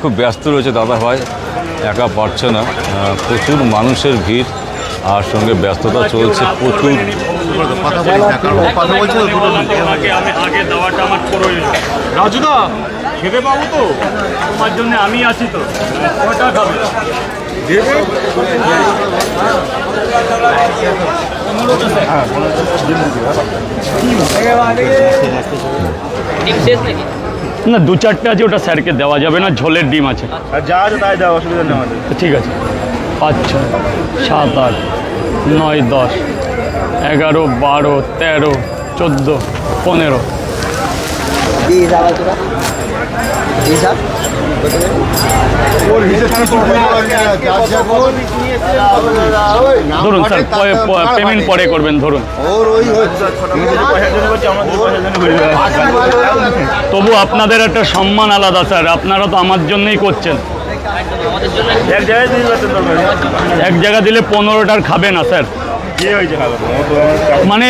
খুব ব্যস্ত রয়েছে দাদা ভাই, একা পারছে না, প্রচুর মানুষের ভিড় আর সঙ্গে ব্যস্ততা চলছে প্রচুর। রাজুদা খেতে পাবো তো, তোমার জন্য আমি আছি তো, কটা খাবে না, দু চারটে আছে, ওটা স্যারকে দেওয়া যাবে না, ঝোলের ডিম আছে। যা আছে তাই দেওয়া, অসুবিধা নেই আমাদের। ঠিক আছে, 5, 6, 7, 8, 9, 10, 11, 12, 13, 14, 15। ধরুন স্যার, পেমেন্ট পরে করবেন, ধরুন। তবু আপনাদের একটা সম্মান আলাদা স্যার, আপনারা তো আমার জন্যই করছেন। এক জায়গা দিলে 15টার খাবে না স্যার, মানে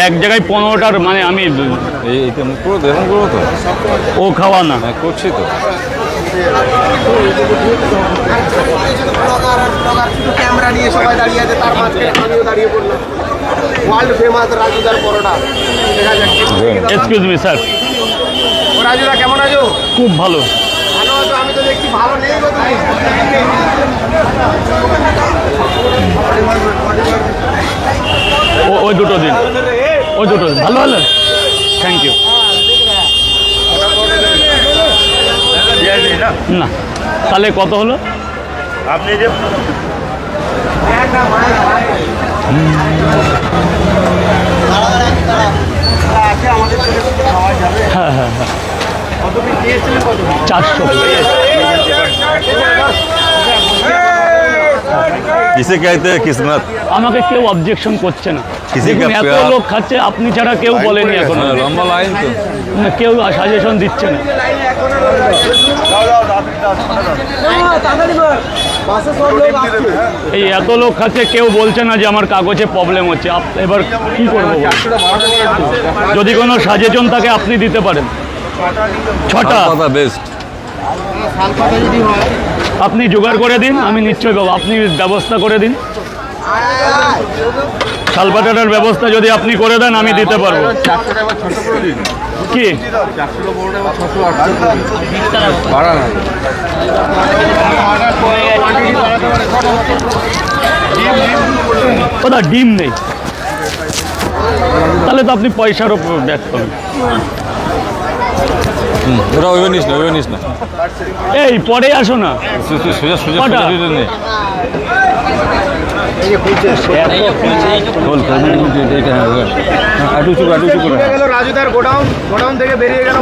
এক জায়গায় 15টার, মানে আমি ও খাওয়া না করছি তো। ক্যামেরা নিয়ে সবাই দাঁড়িয়ে আছে, তার মাঝখানে আমিও দাঁড়িয়ে পড়লাম। ওয়ার্ল্ড ফেমাস রাজুদার পরোটা। Excuse me sir. ও রাজুদা কেমন আছো? খুব ভালো। ভালো আছো? আমি তো দেখছি ভালো নেই গো তুমি। ওই দুটো দিন, ওই দুটো দিন ভালো ভালো। Thank you. না, তাহলে কত হলো? আপনি যে হ্যাঁ হ্যাঁ হ্যাঁ, 400। কিসে कहते हैं किस्मत। আমাকে কেউ অবজেকশন করছে না, কিসে দেখুন, কা এত প্যার। লোক খাচ্ছে, আপনি ছাড়া কেউ বলেনি এখন, লম্বা লাইন তো, কেউ সাজেশন দিচ্ছে না। এই এত লোক খাচ্ছে, কেউ বলছে না যে আমার কাগজে প্রবলেম হচ্ছে। এবার কি করবো? যদি কোনো সাজেশন থাকে আপনি দিতে পারেন। 6টা বেস্ট। আপনি জোগাড় করে দিন, আমি নিশ্চয়ই পাবো। আপনি ব্যবস্থা করে দিন, শালপাতাটার ব্যবস্থা যদি আপনি করে দেন আমি দিতে পারবো। কি ওটা ডিম নেই, তাহলে তো আপনি পয়সার ওপর ব্যাক করবেন। ওরা ওইভাবে নিস না, ওইভাবে নিস না, এই পরে আসো না। সোজা সোজা কটা? সোজা নেই। রাজুদার গোডাউন থেকে বেরিয়ে গেল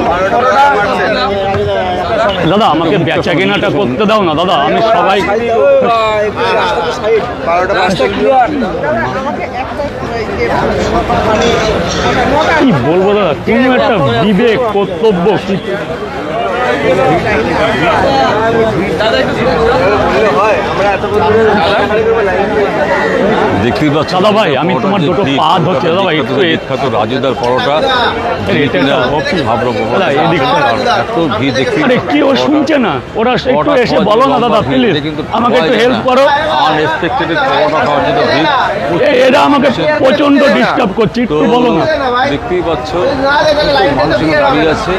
দাদা, আমাকে বেচা কেনাটা করতে দাও না দাদা, আমি সবাই কি বলবো দাদা, কোনো একটা বিবেক কর্তব্য কি দেখতেই পাচ্ছ দাদা ভাই, আমি তোমার দুটো পা ধরছি দাদা ভাই, একটু বিখ্যাত রাজুদার পরোটা, এত ভিড় দেখতে। আরে কি ও শুনছে না? ওরা একটু এসে বলো না দাদা প্লিজ, আমাকে একটু হেল্প করো। আনএক্সপেক্টেড পরোটা খাওয়ার জন্য ভিড়, এরা আমাকে প্রচন্ড ডিস্টার্ব করছে, একটু বলো না। দেখতেই পাচ্ছ মানুষ দাঁড়িয়ে আছে,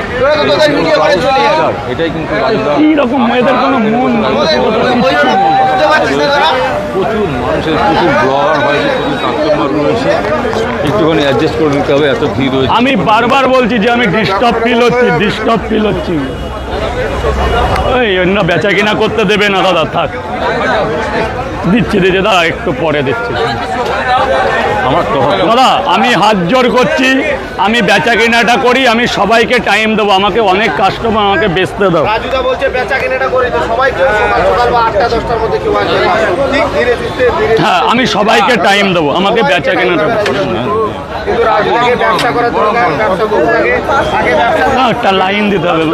এটাই কিন্তু রাজুদা। এইরকম এদের কোনো মন মানসিকতা কিছু নেই। প্রচুর মানুষের, প্রচুর ব্লগার হয়েছে, প্রচুর কাস্টমার রয়েছে, একটুখানি অ্যাডজাস্ট করে নিতে হবে, এত ভিড় রয়েছে। আমি বারবার বলছি যে আমি ডিস্টার্ব ফিল হচ্ছি। ওই অন্য বেচা কিনা করতে দেবে না দাদা, থাক। দিচ্ছি দাদা, একটু পরে দিচ্ছি। আমার দাদা আমি হাত জোর করছি, আমি বেচা কেনাটা করি, আমি সবাইকে টাইম দেবো, আমাকে অনেক কাস্টমার, আমাকে বেচতে দাও। রাজুদা বলছে বেচা কেনাটা করে তো সবাই কেউ সকাল বা 8টা 10টার মধ্যে কেউ আসবে, ঠিক ধীরে ধীরে। হ্যাঁ, আমি সবাইকে টাইম দেবো, আমাকে বেচা কেনাটা কিন্তু রাজুদাকে ব্যবসা করার দরকার, ব্যবসা করতে আগে ব্যবসা না, একটা লাইন দিতে হবে।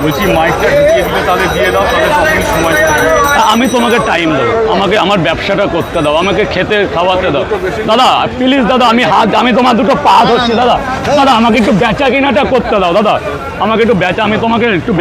বলছি মাইকটা ঢুকিয়ে দিলে তাহলে দিয়ে দাও, তাহলে সবদিন সময় আমি তোমাকে টাইম দেবো, আমাকে আমার ব্যবসাটা করতে দাও, আমাকে খেতে খাওয়াতে দাও দাদা, প্লিজ দাদা। আমি তোমার দুটো পা ধরছি দাদা, দাদা আমাকে একটু বেচা কেনাটা করতে দাও দাদা, আমাকে একটু বেচা, আমি তোমাকে একটু